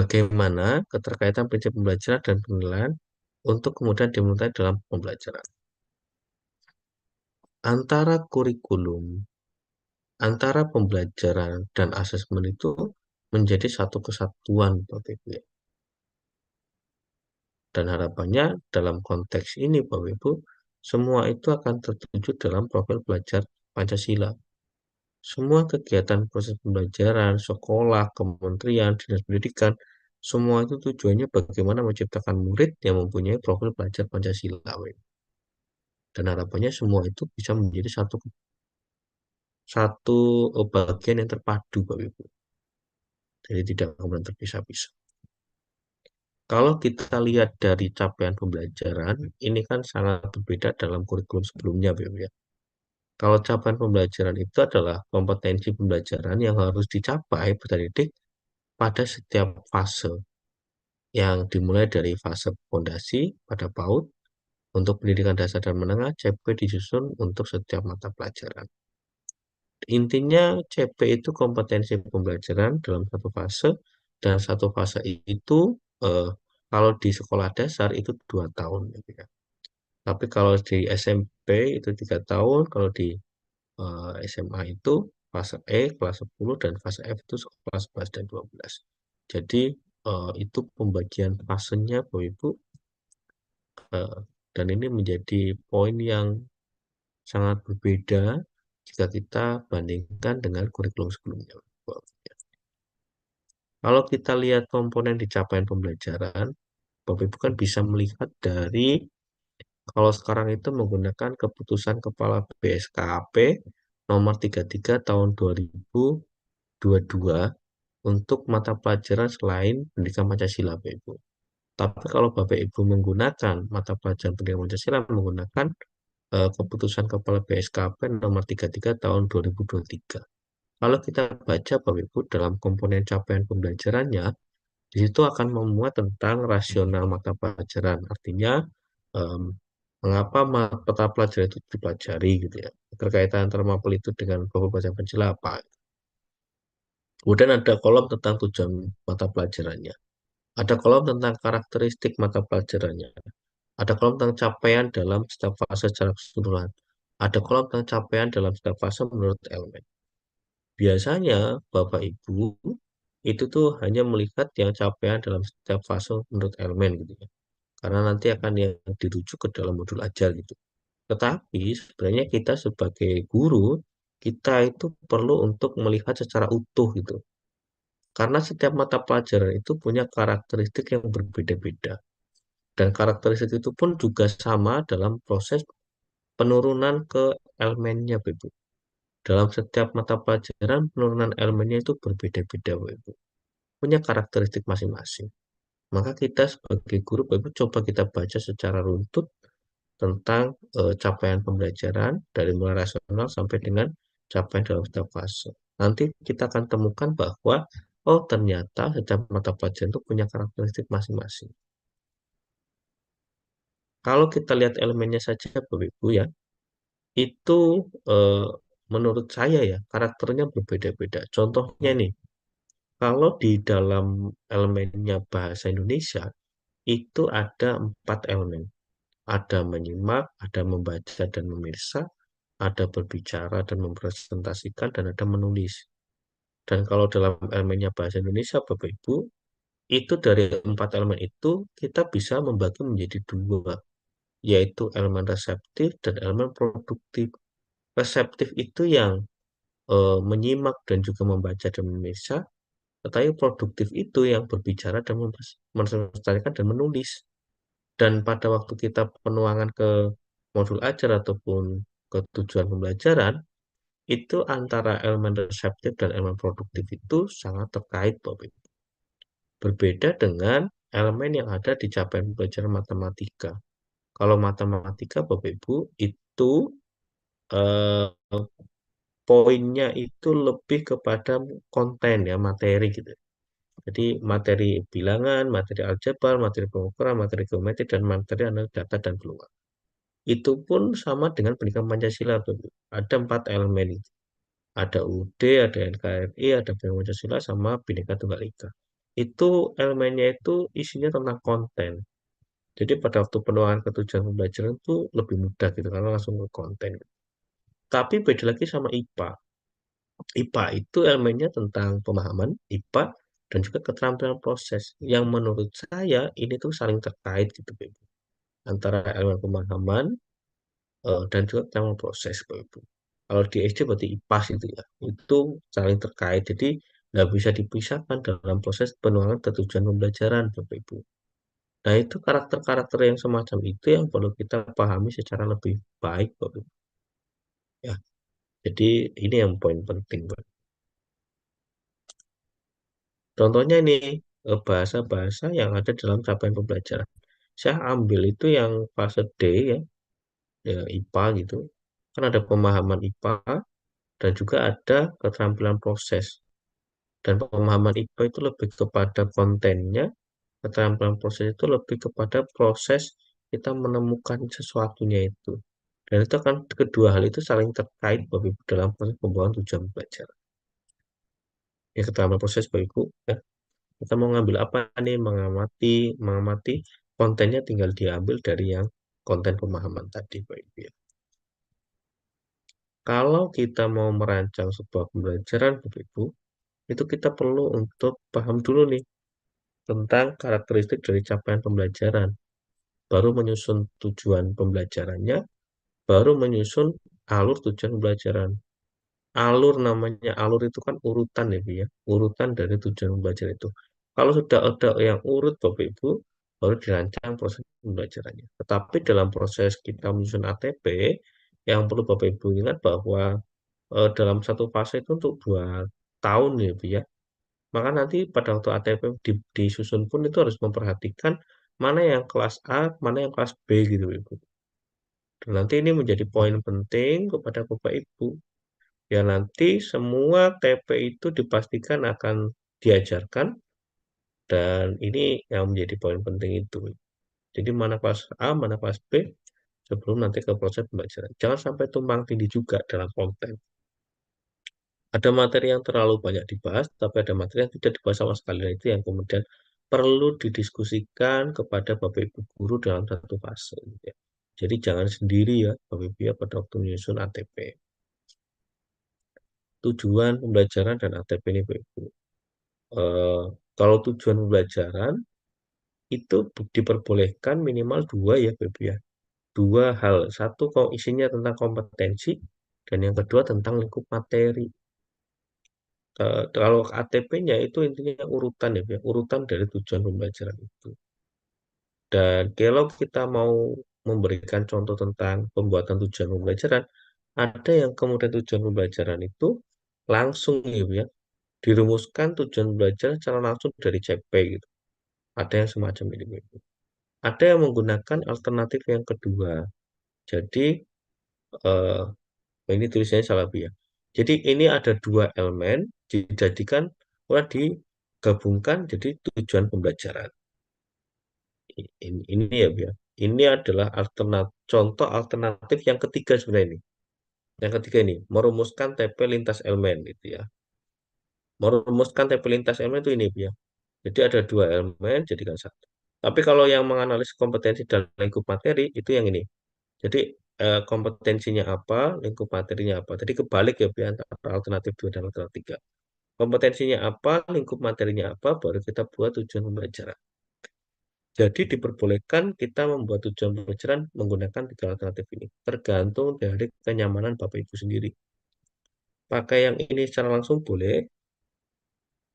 bagaimana keterkaitan prinsip pembelajaran dan penilaian untuk kemudian dimulai dalam pembelajaran. Antara kurikulum, antara pembelajaran dan asesmen itu menjadi satu kesatuan, Bapak Ibu ya. Dan harapannya dalam konteks ini, Bapak Ibu, semua itu akan tertuju dalam profil belajar Pancasila. Semua kegiatan proses pembelajaran, sekolah, kementerian, dinas pendidikan, semua itu tujuannya bagaimana menciptakan murid yang mempunyai profil belajar Pancasila. Dan harapannya semua itu bisa menjadi satu bagian yang terpadu, Bapak Ibu. Jadi tidak kemudian terpisah-pisah. Kalau kita lihat dari capaian pembelajaran, ini kan sangat berbeda dalam kurikulum sebelumnya, Bapak Ibu ya. Kalau capaian pembelajaran itu adalah kompetensi pembelajaran yang harus dicapai pendidik pada setiap fase, yang dimulai dari fase fondasi pada PAUD, untuk pendidikan dasar dan menengah, CP disusun untuk setiap mata pelajaran. Intinya CP itu kompetensi pembelajaran dalam satu fase, dan satu fase itu kalau di sekolah dasar itu 2 tahun. Gitu ya. Tapi kalau di SMP itu 3 tahun, kalau di SMA itu fase E kelas 10 dan fase F itu kelas 11 dan 12. Jadi itu pembagian fasenya Bapak Ibu, dan ini menjadi poin yang sangat berbeda jika kita bandingkan dengan kurikulum sebelumnya. Kalau kita lihat komponen di capaian pembelajaran, Bapak Ibu kan bisa melihat dari kalau sekarang itu menggunakan keputusan Kepala BSKAP nomor 33 tahun 2022 untuk mata pelajaran selain pendidikan Pancasila, Bapak Ibu. Tapi kalau Bapak Ibu menggunakan mata pelajaran pendidikan Pancasila menggunakan keputusan Kepala BSKP nomor 33 tahun 2023. Kalau kita baca Bapak Ibu dalam komponen capaian pembelajarannya, di situ akan memuat tentang rasional mata pelajaran. Artinya mengapa mata pelajaran itu dipelajari gitu ya. Terkaitan antara mapel itu dengan profil belajar Pancasila apa. Kemudian ada kolom tentang tujuan mata pelajarannya. Ada kolom tentang karakteristik mata pelajarannya. Ada kolom tentang capaian dalam setiap fase secara keseluruhan. Ada kolom tentang capaian dalam setiap fase menurut elemen. Biasanya Bapak Ibu itu tuh hanya melihat yang capaian dalam setiap fase menurut elemen gitu ya. Karena nanti akan yang dirujuk ke dalam modul ajar gitu. Tetapi sebenarnya kita sebagai guru, kita itu perlu untuk melihat secara utuh gitu. Karena setiap mata pelajaran itu punya karakteristik yang berbeda-beda. Dan karakteristik itu pun juga sama dalam proses penurunan ke elemennya, Ibu. Dalam setiap mata pelajaran, penurunan elemennya itu berbeda-beda, Ibu. Punya karakteristik masing-masing. Maka kita sebagai guru, Ibu, coba kita baca secara runtut tentang capaian pembelajaran dari mulai rasional sampai dengan capaian dalam setiap fase. Nanti kita akan temukan bahwa, oh ternyata setiap mata pelajaran itu punya karakteristik masing-masing. Kalau kita lihat elemennya saja, Bapak Ibu ya, itu menurut saya ya karakternya berbeda-beda. Contohnya nih, kalau di dalam elemennya bahasa Indonesia itu ada 4 elemen. Ada menyimak, ada membaca dan memirsa, ada berbicara dan mempresentasikan, dan ada menulis. Dan kalau dalam elemennya bahasa Indonesia, Bapak Ibu, itu dari 4 elemen itu kita bisa membagi menjadi 2, yaitu elemen reseptif dan elemen produktif. Reseptif itu yang menyimak dan juga membaca dan memirsa, tetapi produktif itu yang berbicara dan melestarikan dan menulis. Dan pada waktu kita penuangan ke modul ajar ataupun ke tujuan pembelajaran, itu antara elemen reseptif dan elemen produktif itu sangat terkait, Bapak Ibu. Berbeda dengan elemen yang ada di capaian pembelajaran matematika. Kalau matematika, Bapak Ibu, itu eh, poinnya itu lebih kepada konten ya, materi gitu. Jadi materi bilangan, materi aljabar, materi pengukuran, materi geometri, dan materi analisis data dan peluang. Itu pun sama dengan pendidikan Pancasila, Bapak. Ada 4 elemen itu. Ada UUD, ada NKRI, ada Pendidikan Pancasila, sama Bhinneka Tunggal Ika. itu elemennya itu isinya tentang konten. Jadi pada waktu penuangan ketujuan pembelajaran itu lebih mudah gitu karena langsung ke konten. Tapi beda lagi sama IPA. IPA itu elemennya tentang pemahaman, IPA dan juga keterampilan proses. Yang menurut saya ini tuh saling terkait gitu, Bapak Ibu. Antara elemen pemahaman dan juga keterampilan proses, Bapak Ibu. Kalau di SD berarti IPAS itu ya, itu saling terkait. Jadi nggak bisa dipisahkan dalam proses penuangan ketujuan pembelajaran, Bapak Ibu. Nah, itu karakter-karakter yang semacam itu yang perlu kita pahami secara lebih baik, Bapak Ibu. Ya, jadi ini yang poin penting, Pak. Contohnya ini bahasa-bahasa yang ada dalam capaian pembelajaran. Saya ambil itu yang fase D ya, ya IPA gitu. Kan ada pemahaman IPA dan juga ada keterampilan proses. Dan pemahaman IPA itu lebih kepada kontennya, keterampilan proses itu lebih kepada proses kita menemukan sesuatunya itu. Dan itu kan kedua hal itu saling terkait Bapak Ibu dalam proses pembuatan tujuan belajar. Ya, keterampilan proses Bapak Ibu, ya, kita mau ngambil apa nih? Mengamati kontennya tinggal diambil dari yang konten pemahaman tadi, Bapak Ibu ya. Kalau kita mau merancang sebuah pembelajaran, Bapak Ibu, itu kita perlu untuk paham dulu nih tentang karakteristik dari capaian pembelajaran. Baru menyusun tujuan pembelajarannya, baru menyusun alur tujuan pembelajaran. Alur namanya alur itu kan urutan ya, Bu ya. Urutan dari tujuan pembelajaran itu. Kalau sudah ada yang urut Bapak Ibu, baru dirancang proses pembelajarannya. Tetapi dalam proses kita menyusun ATP, yang perlu Bapak Ibu ingat bahwa dalam satu fase itu untuk 2 tahun ya, Bu ya. Maka nanti pada waktu ATP disusun pun itu harus memperhatikan mana yang kelas A, mana yang kelas B gitu, Ibu. Dan nanti ini menjadi poin penting kepada Bapak Ibu. Ya nanti semua TP itu dipastikan akan diajarkan dan ini yang menjadi poin penting itu. Jadi mana kelas A, mana kelas B sebelum nanti ke proses pembelajaran. Jangan sampai tumpang tindih juga dalam konten. Ada materi yang terlalu banyak dibahas, tapi ada materi yang tidak dibahas sama sekali. Nah, itu yang kemudian perlu didiskusikan kepada Bapak Ibu guru dalam satu fase. Ya. Jadi jangan sendiri ya Bapak Ibu ya pada waktu menyusun ATP. Tujuan pembelajaran dan ATP ini Bapak Ibu. Eh, Kalau tujuan pembelajaran itu diperbolehkan minimal dua ya Bapak Ibu ya. Dua hal. Satu kalau isinya tentang kompetensi dan yang kedua tentang lingkup materi. Kalau ATP-nya itu intinya urutan ya, urutan dari tujuan pembelajaran itu. Dan kalau kita mau memberikan contoh tentang pembuatan tujuan pembelajaran, ada yang kemudian tujuan pembelajaran itu langsung ya, dirumuskan tujuan belajar secara langsung dari CP gitu. Ada yang semacam ini. Ada yang menggunakan alternatif yang kedua. Jadi eh, ini tulisannya salah ya. Jadi ini ada dua elemen dijadikan digabungkan jadi tujuan pembelajaran. Ini ya, Bu ya. Ini adalah contoh alternatif yang ketiga sebenarnya ini. Yang ketiga ini merumuskan TP lintas elemen itu ya. Merumuskan TP lintas elemen itu ini, Bu ya. Jadi ada dua elemen jadikan satu. Tapi kalau yang menganalisis kompetensi dan lingkup materi itu yang ini. Jadi kompetensinya apa, lingkup materinya apa. Jadi kebalik ya, Bu ya, antara alternatif 2 dan alternatif 3. Kompetensinya apa, lingkup materinya apa, baru kita buat tujuan pembelajaran. Jadi diperbolehkan kita membuat tujuan pembelajaran menggunakan tiga alternatif ini. Tergantung dari kenyamanan Bapak Ibu sendiri. Pakai yang ini secara langsung boleh.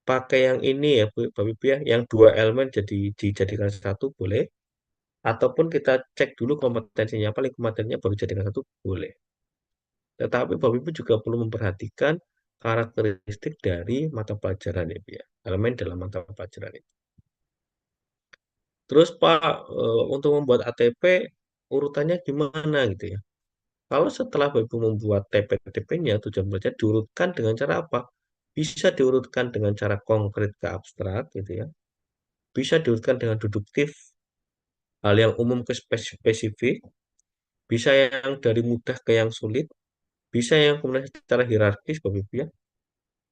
Pakai yang ini ya Bapak Ibu ya. Yang dua elemen jadi dijadikan satu boleh. Ataupun kita cek dulu kompetensinya apa, lingkup materinya baru jadikan satu boleh. Tetapi Bapak Ibu juga perlu memperhatikan karakteristik dari mata pelajaran ya, Bu ya. Elemen dalam mata pelajaran itu. Terus Pak, untuk membuat ATP urutannya gimana gitu ya? Kalau setelah Bapak Ibu membuat TP-TP-nya, tujuan belajar diurutkan dengan cara apa? Bisa diurutkan dengan cara konkret ke abstrak gitu ya. Bisa diurutkan dengan deduktif, hal yang umum ke spesifik. Bisa yang dari mudah ke yang sulit. Bisa yang kemudian secara hierarkis Bapak Ibu ya.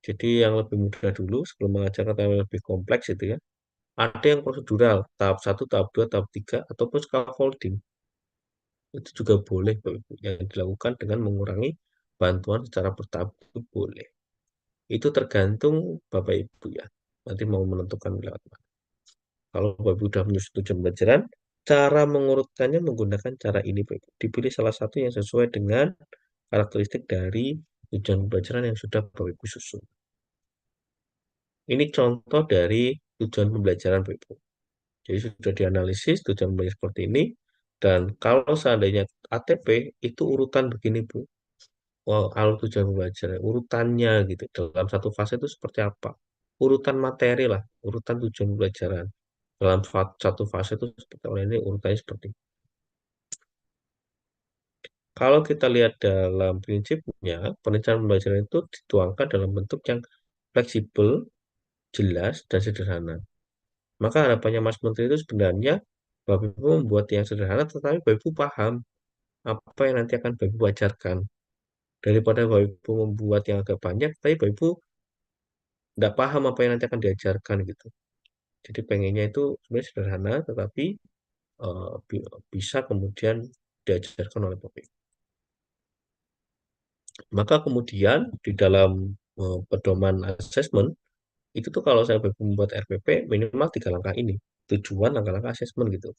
Jadi yang lebih mudah dulu sebelum mengajarkan yang lebih kompleks itu ya. Ada yang prosedural, tahap satu, tahap 2, tahap 3, ataupun scaffolding. Itu juga boleh Bapak Ibu, yang dilakukan dengan mengurangi bantuan secara bertahap itu boleh. Itu tergantung Bapak Ibu ya. Nanti mau menentukan lewat mana. Kalau Bapak Ibu sudah menyusun tujuan pembelajaran, cara mengurutkannya menggunakan cara ini Bapak Ibu. Dipilih salah satu yang sesuai dengan karakteristik dari tujuan pembelajaran yang sudah Bapak Ibu susun. Ini contoh dari tujuan pembelajaran Bapak Ibu. Jadi sudah dianalisis tujuan pembelajaran seperti ini. Dan kalau seandainya ATP itu urutan begini Bu. Wow, alur tujuan pembelajaran, urutannya gitu. Dalam satu fase itu seperti apa? Urutan materi lah, urutan tujuan pembelajaran. Dalam satu fase itu seperti apa? Ini urutannya seperti ini. Kalau kita lihat dalam prinsipnya, perencanaan pembelajaran itu dituangkan dalam bentuk yang fleksibel, jelas, dan sederhana. Maka harapannya Mas Menteri itu sebenarnya Bapak Ibu membuat yang sederhana, tetapi Bapak Ibu paham apa yang nanti akan Bapak Ibu ajarkan. Daripada Bapak Ibu membuat yang agak banyak, tapi Bapak Ibu nggak paham apa yang nanti akan diajarkan gitu. Jadi pengennya itu sebenarnya sederhana, tetapi bisa kemudian diajarkan oleh Bapak Ibu. Maka kemudian di dalam pedoman asesmen, itu tuh kalau saya Bapak Ibu membuat RPP, minimal 3 langkah ini. Tujuan langkah-langkah asesmen gitu.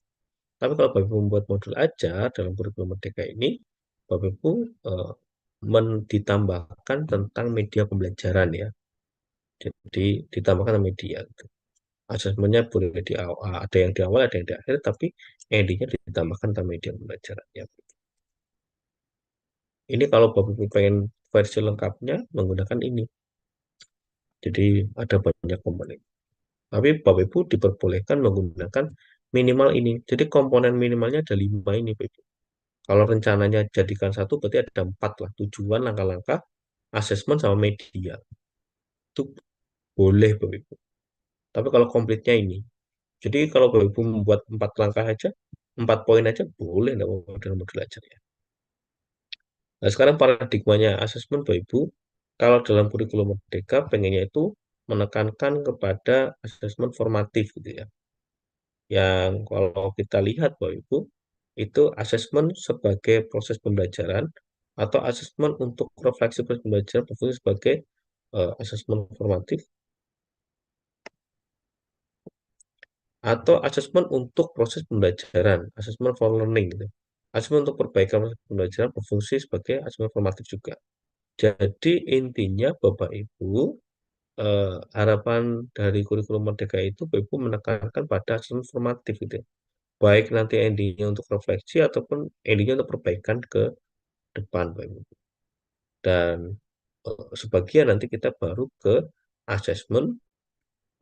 Tapi kalau Bapak Ibu membuat modul ajar dalam kurikulum Merdeka ini, Bapak Ibu ditambahkan tentang media pembelajaran ya. Jadi ditambahkan media gitu. Asesmennya boleh di awal, ada yang di awal, ada yang di akhir, tapi endingnya ditambahkan tentang media pembelajaran ya. Ini kalau Bapak Ibu pengen versi lengkapnya menggunakan ini. Jadi ada banyak komponen. Tapi Bapak Ibu diperbolehkan menggunakan minimal ini. Jadi komponen minimalnya ada 5 ini Bapak Ibu. Kalau rencananya jadikan satu berarti ada 4 lah. Tujuan, langkah-langkah, asesmen sama media. Itu boleh Bapak Ibu. Tapi kalau komplitnya ini. Jadi kalau Bapak Ibu membuat 4 langkah aja, 4 poin aja boleh enggak apa-apa dalam modul ajar ya. Nah, sekarang paradigmanya asesmen Bapak Ibu, kalau dalam kurikulum Merdeka pengennya itu menekankan kepada asesmen formatif gitu ya. Yang kalau kita lihat Bapak Ibu, itu asesmen sebagai proses pembelajaran atau asesmen untuk refleksi proses pembelajaran berfungsi sebagai asesmen formatif atau asesmen untuk proses pembelajaran, asesmen for learning gitu. Asesmen untuk perbaikan proses pembelajaran berfungsi sebagai asesmen formatif juga. Jadi intinya Bapak Ibu harapan dari kurikulum Merdeka itu Bapak Ibu menekankan pada asesmen formatif gitu ya. Baik nanti endingnya untuk refleksi ataupun endingnya untuk perbaikan ke depan Bapak Ibu. Dan sebagian nanti kita baru ke asesmen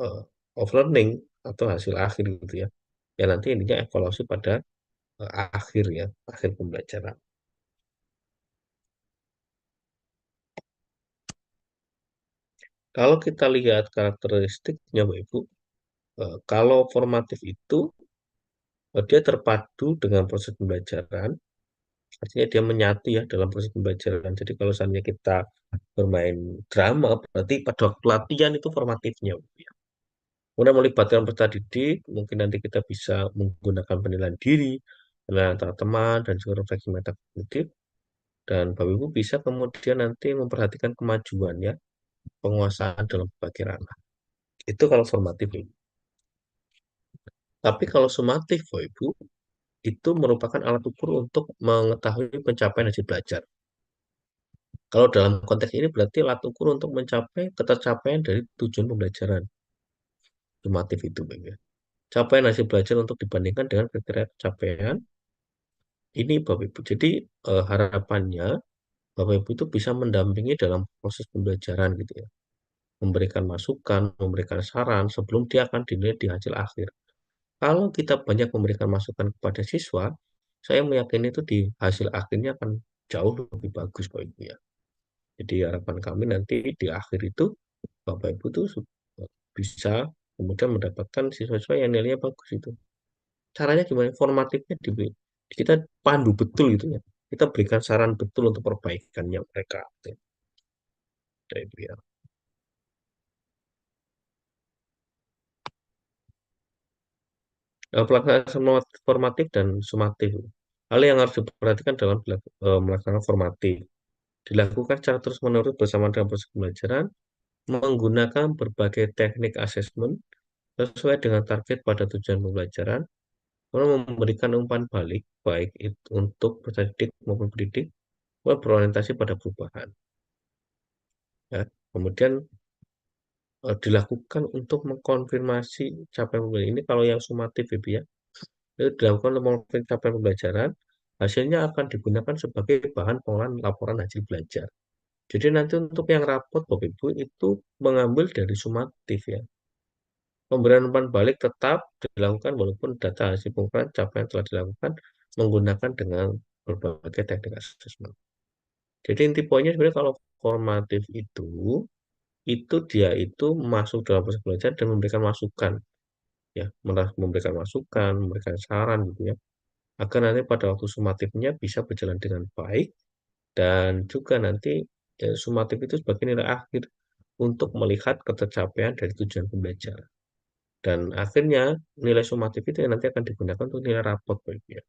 eh, of learning atau hasil akhir gitu ya. Ya nanti intinya evaluasi pada akhir ya, akhir pembelajaran. Kalau kita lihat karakteristiknya Bapak Ibu, kalau formatif itu dia terpadu dengan proses pembelajaran, artinya dia menyatu ya dalam proses pembelajaran. Jadi kalau misalnya kita bermain drama, berarti pada waktu latihan itu formatifnya. Ya. Kemudian melibatkan peserta didik, mungkin nanti kita bisa menggunakan penilaian diri, penilaian antara teman, dan juga refleksi metakognitif. Dan Bapak Ibu bisa kemudian nanti memperhatikan kemajuan ya, penguasaan dalam berbagai ranah. Itu kalau formatif. Tapi kalau sumatif, Bapak Ibu, itu merupakan alat ukur untuk mengetahui pencapaian hasil belajar. Kalau dalam konteks ini berarti alat ukur untuk mencapai ketercapaian dari tujuan pembelajaran. Sumatif itu, Bapak Ibu. Capaian hasil belajar untuk dibandingkan dengan kriteria pencapaian ini, Bapak Ibu. Jadi harapannya Bapak Ibu itu bisa mendampingi dalam proses pembelajaran gitu ya. Memberikan masukan, memberikan saran sebelum dia akan dinilai di hasil akhir. Kalau kita banyak memberikan masukan kepada siswa, saya meyakini itu di hasil akhirnya akan jauh lebih bagus Bapak Ibu ya. Jadi harapan kami nanti di akhir itu Bapak Ibu tuh bisa kemudian mendapatkan siswa-siswa yang nilainya bagus itu. Caranya gimana? Formatifnya kita pandu betul gitu ya. Kita berikan saran betul untuk perbaikannya mereka. Gitu ya. Pelaksanaan formatif dan sumatif. Hal yang harus diperhatikan dalam melaksanakan formatif. Dilakukan secara terus-menerus bersama dengan proses pembelajaran, menggunakan berbagai teknik asesmen sesuai dengan target pada tujuan pembelajaran, lalu memberikan umpan balik, baik itu untuk peserta didik maupun pendidik, berorientasi pada perubahan. Ya. Kemudian dilakukan untuk mengkonfirmasi capaian pembelajaran. Ini kalau yang sumatif Ibu ya, itu dilakukan untuk mengkonfirmasi capaian pembelajaran, hasilnya akan digunakan sebagai bahan pengolahan laporan hasil belajar. Jadi nanti untuk yang rapot Bapak Ibu itu mengambil dari sumatif ya. Pemberian umpan balik tetap dilakukan walaupun data hasil pengukuran capaian telah dilakukan menggunakan dengan berbagai teknik asesmen. Jadi inti poinnya sebenarnya kalau formatif itu dia itu masuk dalam proses belajar dan memberikan masukan ya, memberikan masukan, memberikan saran gitu ya, agar nanti pada waktu sumatifnya bisa berjalan dengan baik dan juga nanti sumatif itu sebagai nilai akhir untuk melihat ketercapaian dari tujuan pembelajaran. Dan akhirnya nilai sumatif itu yang nanti akan digunakan untuk nilai rapot Pak Ibu ya.